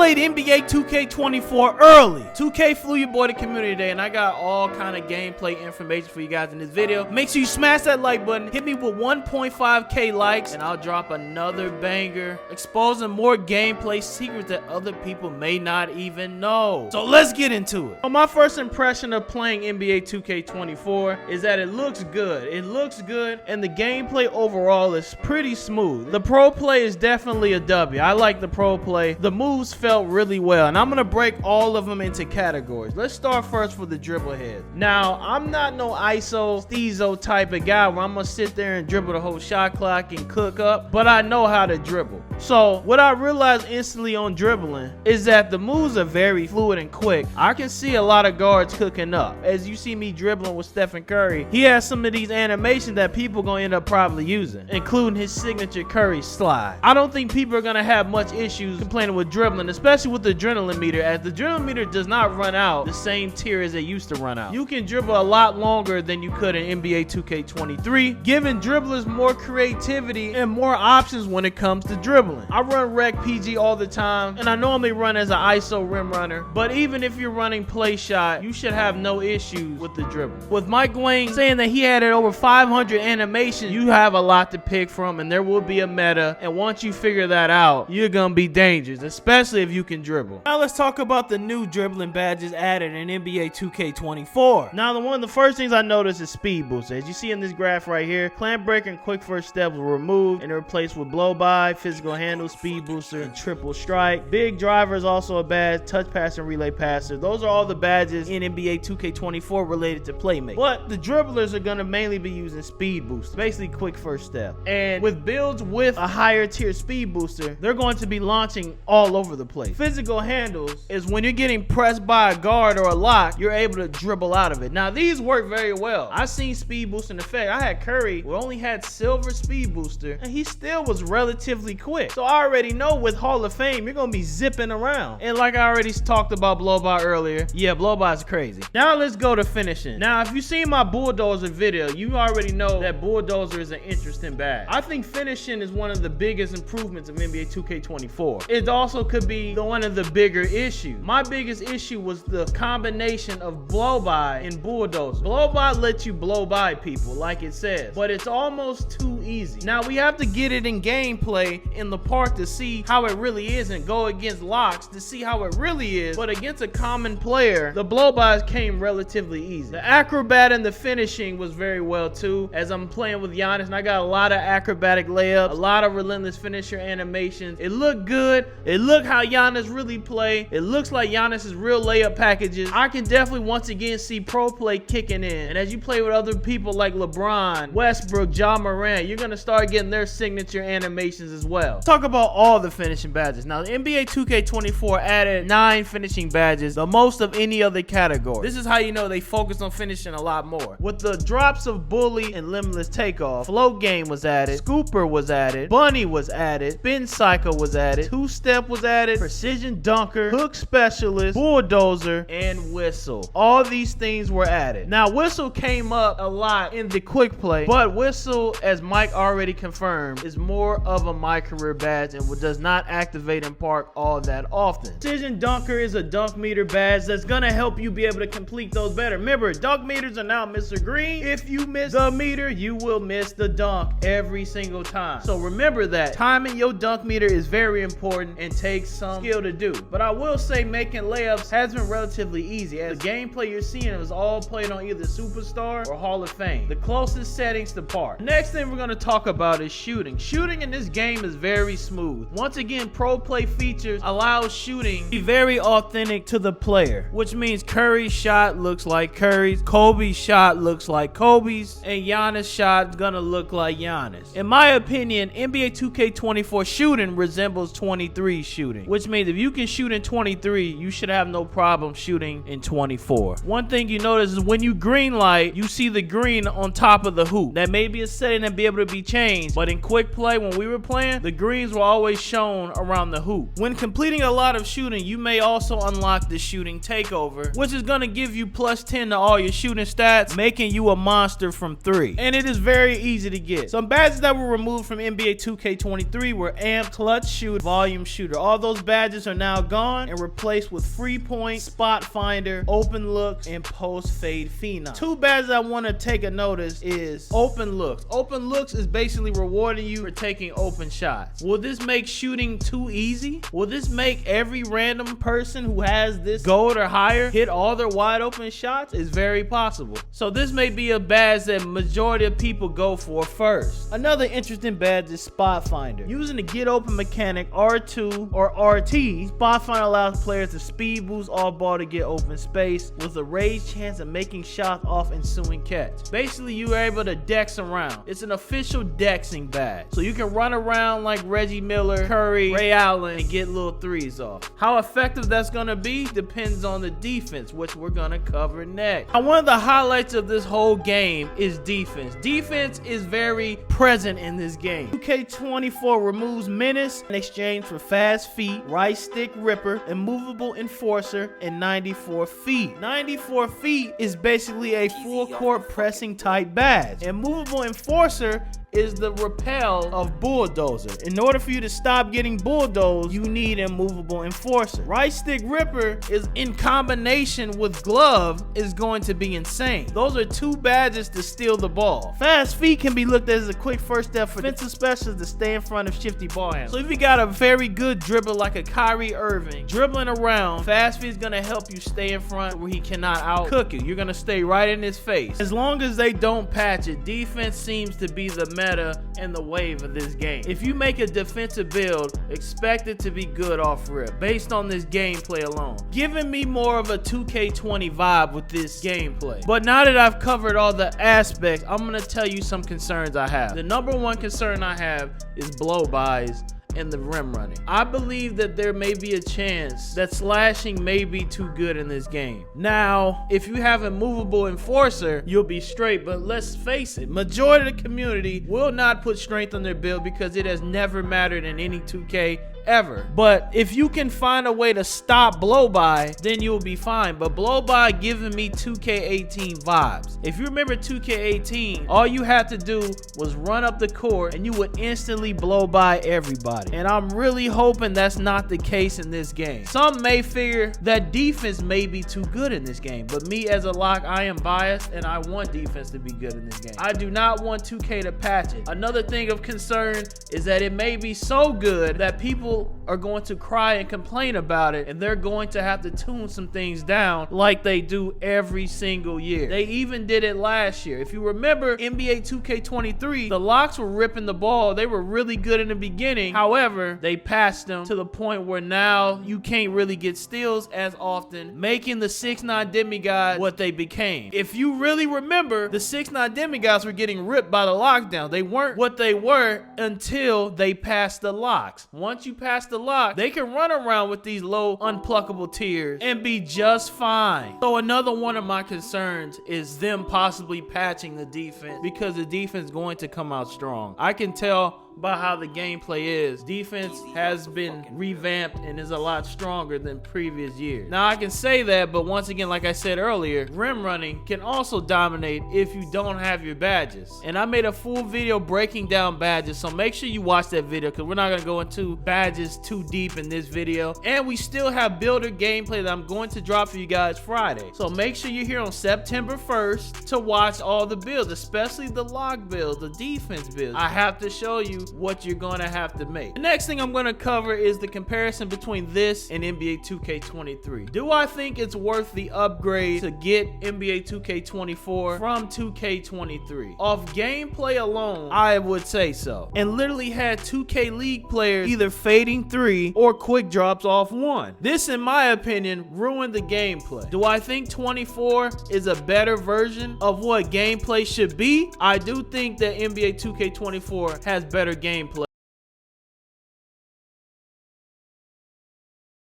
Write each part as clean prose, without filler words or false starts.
played NBA 2K24 early. 2K flew your boy to community day, and I got all kind of gameplay information for you guys in this video. Make sure you smash that like button, hit me with 1.5k likes, and I'll drop another banger exposing more gameplay secrets that other people may not even know. So let's get into it. So my first impression of playing NBA 2K24 is that it looks good. It looks good, and the gameplay overall is pretty smooth. The pro play is definitely a W. I like the pro play. The moves felt really well, and I'm gonna break all of them into categories. Let's start first with the dribble head. Now, I'm not no ISO, Steezo type of guy where I'm gonna sit there and dribble the whole shot clock and cook up, but I know how to dribble. So what I realized instantly on dribbling is that the moves are very fluid and quick. I can see a lot of guards cooking up. As you see me dribbling with Stephen Curry, he has some of these animations that people gonna end up probably using, including his signature Curry slide. I don't think people are gonna have much issues complaining with dribbling, especially with the adrenaline meter, as the adrenaline meter does not run out the same tier as it used to run out. You can dribble a lot longer than you could in NBA 2K23, giving dribblers more creativity and more options when it comes to dribbling. I run Rec PG all the time, and I normally run as an ISO rim runner, but even if you're running play shot, you should have no issues with the dribble. With Mike Wayne saying that he had over 500 animations, you have a lot to pick from, and there will be a meta, and once you figure that out, you're gonna be dangerous, especially if you can dribble. Now let's talk about the new dribbling badges added in NBA 2K24. Now one of the first things I noticed is speed booster. As you see in this graph right here, clamp break and quick first step were removed and replaced with blow by, physical handle, speed booster, and triple strike. Big driver is also a badge, touch pass and relay passer. Those are all the badges in NBA 2K24 related to playmaking. But the dribblers are gonna mainly be using speed booster, basically quick first step. And with builds with a higher tier speed booster, they're going to be launching all over the place. Physical handles is when you're getting pressed by a guard or a lock, you're able to dribble out of it. Now these work very well. I've seen speed boost in effect. I had Curry who only had silver speed booster, and he still was relatively quick. So I already know with Hall of Fame, you're gonna be zipping around. And like I already talked about blow by earlier, yeah, blow by is crazy. Now let's go to finishing. Now if you've seen my bulldozer video, you already know that bulldozer is an interesting badge. I think finishing is one of the biggest improvements of NBA 2K24. It also could be one of the bigger issues. My biggest issue was the combination of blow by and bulldozer. Blow by lets you blow by people like it says, but it's almost too easy. Now we have to get it in gameplay in the park to see how it really is and go against locks to see how it really is, but against a common player, the blow bys came relatively easy. The acrobat and the finishing was very well too, as I'm playing with Giannis and I got a lot of acrobatic layups, a lot of relentless finisher animations. It looked good. It looked how Giannis really play. It looks like Giannis's real layup packages. I can definitely once again see pro play kicking in, and as you play with other people like LeBron, Westbrook, Ja Morant, you're gonna start getting their signature animations as well. Let's talk about all the finishing badges. Now the NBA 2K24 added 9 finishing badges, the most of any other category. This is how you know they focus on finishing a lot more. With the drops of Bully and Limitless Takeoff, Float Game was added, Scooper was added, Bunny was added, Spin Cycle was added, Two Step was added, Precision Dunker, Hook Specialist, Bulldozer, and Whistle. All these things were added. Now Whistle came up a lot in the quick play, but Whistle, as Mike already confirmed, is more of a my career badge and does not activate in park all that often. Precision Dunker is a dunk meter badge that's gonna help you be able to complete those better. Remember, dunk meters are now Mr. Green. If you miss the meter, you will miss the dunk every single time. So remember that timing your dunk meter is very important and takes some skill to do. But I will say making layups has been relatively easy, as the gameplay you're seeing is all played on either Superstar or Hall of Fame, the closest settings to par. Next thing we're going to talk about is shooting. Shooting in this game is very smooth. Once again, pro play features allow shooting to be very authentic to the player, which means Curry's shot looks like Curry's, Kobe's shot looks like Kobe's, and Giannis' shot is gonna look like Giannis. In my opinion, NBA 2K24 shooting resembles 23 shooting, which means if you can shoot in 23, you should have no problem shooting in 24. One thing you notice is when you green light, you see the green on top of the hoop. That may be a setting that be able to be changed, but in quick play when we were playing, the greens were always shown around the hoop. When completing a lot of shooting, you may also unlock the shooting takeover, which is gonna give you plus 10 to all your shooting stats, making you a monster from 3. And it is very easy to get. Some badges that were removed from NBA 2K23 were Amp, Clutch Shooter, Volume Shooter. All those badges are now gone and replaced with free point, spot finder, open looks, and post fade phenom. Two badges I want to take a notice is open looks. Open looks is basically rewarding you for taking open shots. Will this make shooting too easy? Will this make every random person who has this gold or higher hit all their wide open shots? It's very possible. So this may be a badge that majority of people go for first. Another interesting badge is spot finder. Using the get open mechanic R2 or RT, spot finder allows players to speed boost off ball to get open space with a raised chance of making shots off ensuing catch. Basically, you are able to dex around. It's an official dexing badge. So you can run around like Reggie Miller, Curry, Ray Allen, and get little threes off. How effective that's gonna be depends on the defense, which we're gonna cover next. Now, one of the highlights of this whole game is defense. Defense is very present in this game. 2K24 removes menace in exchange for fast feet, right stick ripper, immovable enforcer, and 94 feet. 94 feet is basically a full court pressing type badge. Immovable enforcer is the repel of bulldozer. In order for you to stop getting bulldozed, you need a movable enforcer. Right stick ripper is in combination with glove is going to be insane. Those are two badges to steal the ball. Fast feet can be looked at as a quick first step for defensive specialists to stay in front of shifty ball handlers. So if you got a very good dribbler like a Kyrie Irving dribbling around, fast feet is going to help you stay in front where he cannot outcook you. You're going to stay right in his face. As long as they don't patch it, defense seems to be the meta and the wave of this game. If you make a defensive build, expect it to be good off rip based on this gameplay alone. Giving me more of a 2K20 vibe with this gameplay. But now that I've covered all the aspects, I'm going to tell you some concerns I have. The number one concern I have is blow-bys and the rim running. I believe that there may be a chance that slashing may be too good in this game. Now, if you have a movable enforcer, you'll be straight, but let's face it, majority of the community will not put strength on their build because it has never mattered in any 2K ever. But if you can find a way to stop blow by, then you'll be fine. But blow by giving me 2K18 vibes. If you remember 2K18, all you had to do was run up the court and you would instantly blow by everybody. And I'm really hoping that's not the case in this game. Some may figure that defense may be too good in this game, but me as a lock, I am biased and I want defense to be good in this game. I do not want 2K to patch it. Another thing of concern is that it may be so good that people are going to cry and complain about it, and they're going to have to tune some things down like they do every single year. They even did it last year. If you remember NBA 2K23, the locks were ripping the ball. They were really good in the beginning. However, they passed them to the point where now you can't really get steals as often, making the 6'9" demigods what they became. If you really remember, the 6'9" demigods were getting ripped by the lockdown. They weren't what they were until they passed the locks. Once you pass the lock, they can run around with these low unpluckable tiers and be just fine. So another one of my concerns is them possibly patching the defense, because the defense is going to come out strong. I can tell by how the gameplay is. Defense has been revamped and is a lot stronger than previous years. Now I can say that, but once again, like I said earlier, rim running can also dominate if you don't have your badges. And I made a full video breaking down badges, so make sure you watch that video because we're not going to go into badges too deep in this video. And we still have builder gameplay that I'm going to drop for you guys Friday. So make sure you're here on September 1st to watch all the builds, especially the lock builds, the defense builds. I have to show you what you're gonna have to make. The next thing I'm gonna cover is the comparison between this and NBA 2K23. Do I think it's worth the upgrade to get NBA 2K24 from 2K23? Off gameplay alone, I would say so. And literally had 2K League players either fading 3 or quick drops off 1. This, in my opinion, ruined the gameplay. Do I think 24 is a better version of what gameplay should be? I do think that NBA 2K24 has better gameplay.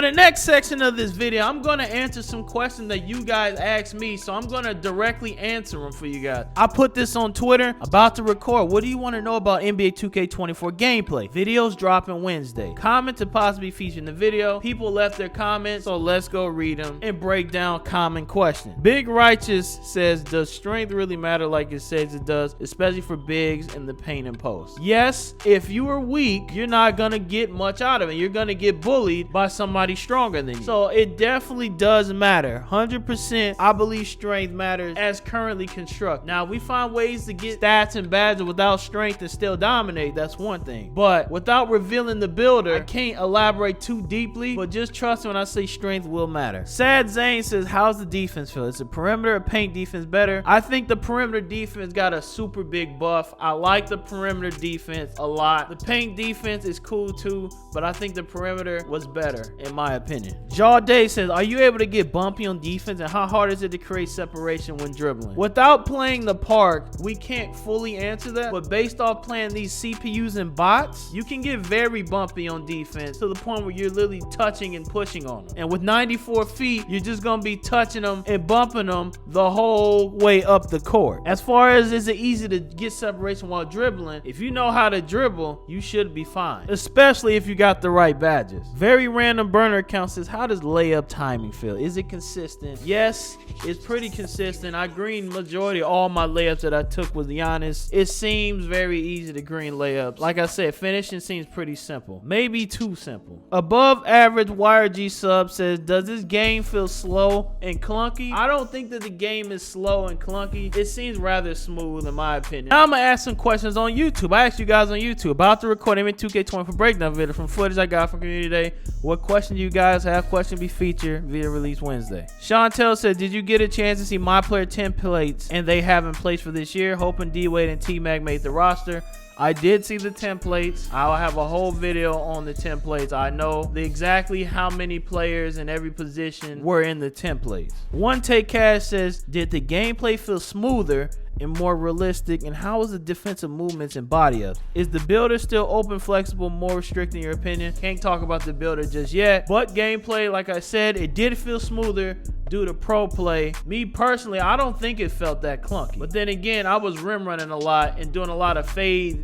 For the next section of this video, I'm going to answer some questions that you guys asked me, so I'm going to directly answer them for you guys. I put this on Twitter, about to record. What do you want to know about NBA 2K24 gameplay? Videos dropping Wednesday. Comment to possibly feature in the video. People left their comments, so let's go read them and break down common questions. Big Righteous says, does strength really matter like it says it does, especially for bigs in the paint and post? Yes, if you are weak, you're not going to get much out of it. You're going to get bullied by somebody stronger than you. So it definitely does matter. 100% I believe strength matters as currently constructed. Now we find ways to get stats and badges without strength and still dominate. That's one thing. But without revealing the builder, I can't elaborate too deeply, but just trust me when I say strength will matter. Sad Zane says, how's the defense feel? Is the perimeter or paint defense better? I think the perimeter defense got a super big buff. I like the perimeter defense a lot. The paint defense is cool too, but I think the perimeter was better in my opinion. Jawday says, are you able to get bumpy on defense, and how hard is it to create separation when dribbling? Without playing the park, we can't fully answer that, but based off playing these CPUs and bots, you can get very bumpy on defense to the point where you're literally touching and pushing on them. And with 94 feet, you're just gonna be touching them and bumping them the whole way up the court. As far as is it easy to get separation while dribbling, if you know how to dribble, you should be fine, especially if you got the right badges. Very random burner account says, how does layup timing feel? Is it consistent? Yes, it's pretty consistent. I green majority of all my layups that I took with Giannis. It seems very easy to green layups. Like I said, finishing seems pretty simple, maybe too simple. Above average YRG sub says, does this game feel slow and clunky? I don't think that the game is slow and clunky. It seems rather smooth in my opinion. Now I'm gonna ask some questions on YouTube. I asked you guys on YouTube, about to record NBA 2K24 breakdown video from footage I got from community day. What question do you guys have? Question be featured, video release Wednesday. Chantel said, did you get a chance to see my player templates and they have in place for this year? Hoping D-Wade and T-Mac made the roster. I did see the templates. I'll have a whole video on the templates. I know exactly how many players in every position were in the templates. One Take Cash says, did the gameplay feel smoother and more realistic, and how is the defensive movements and body ups? Is the builder still open, flexible, more restricted in your opinion? Can't talk about the builder just yet, but gameplay, like I said, it did feel smoother due to pro play. Me personally, I don't think it felt that clunky, but then again, I was rim running a lot and doing a lot of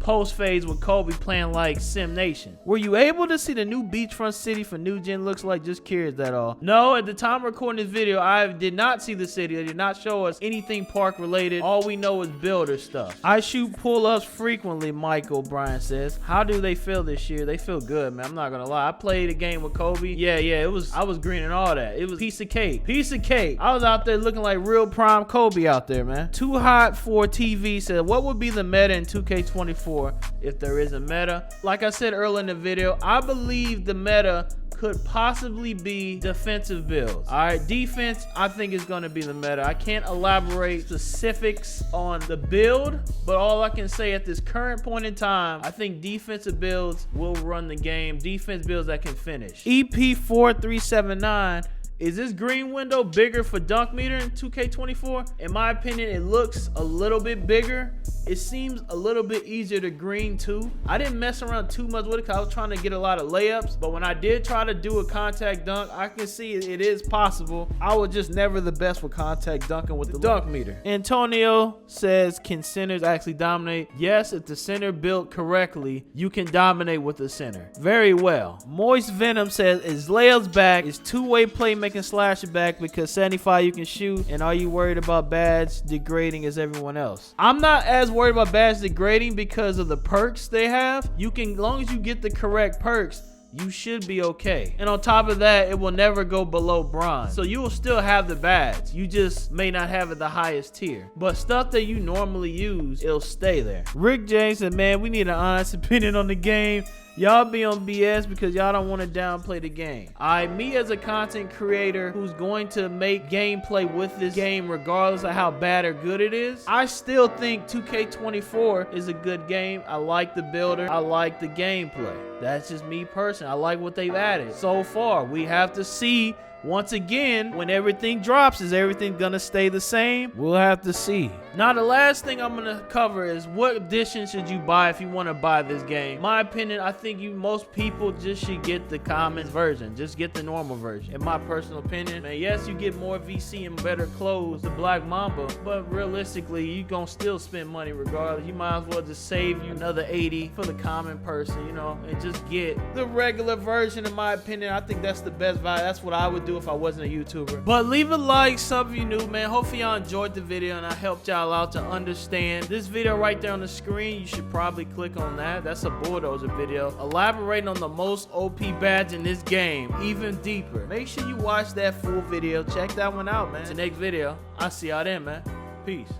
post fades with Kobe playing like Sim Nation. Were you able to see the new beachfront city for new gen looks like? Just curious, that all. No, at the time of recording this video, I did not see the city. They did not show us anything park related. All we know is builder stuff. I shoot pull-ups frequently, Michael Bryan says. How do they feel this year? They feel good, man. I'm not gonna lie. I played a game with Kobe. Yeah, I was greening all that. It was piece of cake. I was out there looking like real prime Kobe out there, man. Too Hot for TV said, what would be the meta in 2K24 if there is a meta? Like I said earlier in the video, I believe the meta could possibly be defensive builds. All right, defense, I think is going to be the meta. I can't elaborate specifics on the build, but all I can say at this current point in time, I think defensive builds will run the game. Defense builds that can finish. EP4379, is this green window bigger for dunk meter in 2K24? In my opinion, it looks a little bit bigger. It seems a little bit easier to green too. I didn't mess around too much with it because I was trying to get a lot of layups, but when I did try to do a contact dunk, I can see it is possible. I was just never the best with contact dunking with the dunk meter. Antonio says, can centers actually dominate? Yes, if the center built correctly, you can dominate with the center. Very well. Moist Venom says, is layups back? Is two-way playmaking slasher back? Because 75 you can shoot, and are you worried about badge degrading as everyone else? I'm not as worried about badge degrading because of the perks they have. You can, as long as you get the correct perks, you should be okay. And on top of that, it will never go below bronze. So you will still have the badge. You just may not have it the highest tier. But stuff that you normally use, it'll stay there. Rick James said, man, we need an honest opinion on the game. Y'all be on BS because y'all don't want to downplay the game. Me as a content creator who's going to make gameplay with this game regardless of how bad or good it is, I still think 2K24 is a good game. I like the builder. I like the gameplay. That's just me personally. I like what they've added so far. We have to see once again when everything drops. Is everything gonna stay the same? We'll have to see. Now, the last thing I'm gonna cover is what edition should you buy if you want to buy this game. My opinion, I think most people just should get the common version. Just get the normal version. In my personal opinion, man, yes, you get more VC and better clothes, the Black Mamba, but realistically, you gonna still spend money regardless. You might as well just save you another 80 for the common person, you know, and just get the regular version. In my opinion, I think that's the best value. That's what I would do if I wasn't a YouTuber. But leave a like, sub if you new, man. Hopefully y'all enjoyed the video and I helped y'all out to understand this video right there on the screen. You should probably click on that. That's a bulldozer video elaborating on the most OP badge in this game even deeper. Make sure you watch that full video. Check that one out, man. It's the next video. I'll see y'all then, man. Peace.